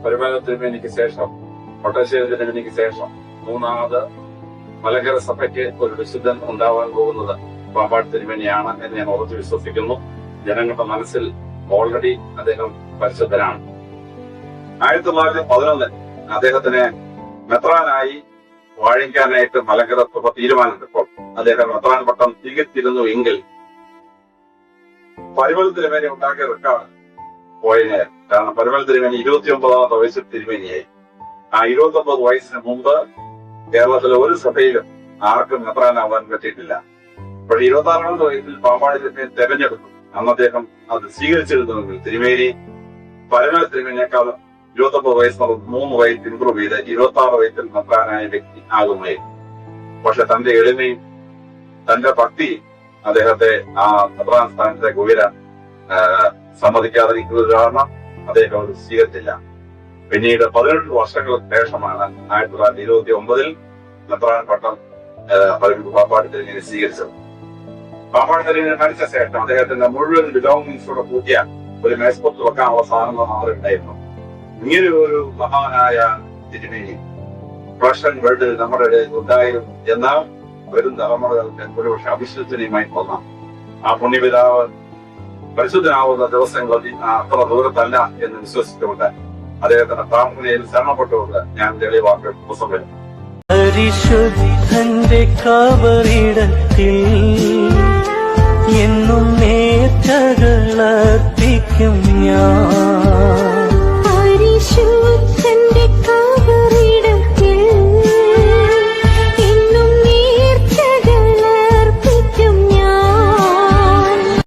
പരിമല തിരുമേനിക്ക് ശേഷം, ഒട്ടശ്ശേരി തിരുമേനിക്ക് ശേഷം മൂന്നാമത് മലങ്കര സഭയ്ക്ക് ഒരു വിശുദ്ധൻ ഉണ്ടാവാൻ പോകുന്നത് പാമ്പാടി തിരുമേനിയാണ് എന്ന് ഞാൻ ഉറച്ചു വിശ്വസിക്കുന്നു. ജനങ്ങളുടെ മനസ്സിൽ ഓൾറെഡി അദ്ദേഹം പരിശുദ്ധനാണ്. 1911 അദ്ദേഹത്തിനെ മെത്രാനായി വാഴിക്കാനായിട്ട് മലങ്കര സഭ തീരുമാനിച്ചപ്പോൾ അദ്ദേഹം മെത്രാൻ പട്ടം തികച്ചിരുന്നു എങ്കിൽ പരിമല തിരുമേനി ഉണ്ടാക്കിയ റെക്കോർഡ് പോയതിനെ. കാരണം പരിമല തിരുമേനി 29ാമത്തെ വയസ്സിൽ തിരുമേനിയായി. ആ 29 വയസ്സിന് മുമ്പ് കേരളത്തിലെ ഒരു സഭയിലും ആർക്കും മെത്രാനാവാൻ പറ്റിയിട്ടില്ല. അപ്പോൾ 26ാമത്തെ വയസ്സിൽ പാമ്പാടി തിരുമേനി തെരഞ്ഞെടുത്തു. അന്ന് അദ്ദേഹം അത് സ്വീകരിച്ചിരുന്നുവെങ്കിൽ തിരുമേനി പരിമല തിരുമേനിയേക്കാൾ 29 വയസ്സ് 3 വയസ്സ് ഇംപ്രൂവ് ചെയ്ത് 26 വയസ്സിൽ മെത്രാനായ വ്യക്തി ആകുമായിരുന്നു. പക്ഷെ തന്റെ എളിമയും തന്റെ ഭക്തിയും അദ്ദേഹത്തെ ആ മെത്രാൻ സ്ഥാനത്തേക്ക് ഉയരാൻ സമ്മതിക്കാതിരിക്കുന്നത് കാരണം അദ്ദേഹം അത് സ്വീകരിച്ചില്ല. പിന്നീട് 18 വർഷങ്ങൾക്ക് ശേഷമാണ് 1929 മെത്രാൻ പട്ടം പാമ്പാടി തിരുമേനി സ്വീകരിച്ചത്. പാമ്പാടി തിരുമേനി മരിച്ച ശേഷം അദ്ദേഹത്തിന്റെ മുഴുവൻ ബിലോങ്ങിങ്സോടെ കൂട്ടിയ ഒരു മേസ്പൊത്ത് വെക്കാനുള്ള സാധനം മാറിണ്ടായിരുന്നു. ഇങ്ങനെ ഒരു മഹാനായ തിരുമേനി പ്രശ്നം വേൾഡിൽ നമ്മുടെ ഇടയിൽ ഉണ്ടായിരുന്നു. എന്നാൽ വരും തലമുറകൾക്ക് ഒരുപക്ഷെ അവിശ്വസനീയമായി തോന്നാം. ആ പുണ്യപിതാവ് പരിശുദ്ധനാവുന്ന ദിവസങ്ങളിൽ അത്ര ദൂരത്തല്ല എന്ന് വിശ്വസിച്ചുകൊണ്ട് അദ്ദേഹത്തിന്റെ പ്രാർത്ഥനയിൽ ശരണപ്പെട്ടുകൊണ്ട് ഞാൻ തെളിവാക്കി പുസ്തകം പരിശുദ്ധന്റെ കബറിടത്തിൽ എന്നും നേർച്ചകളർപ്പിക്കും ഞാൻ.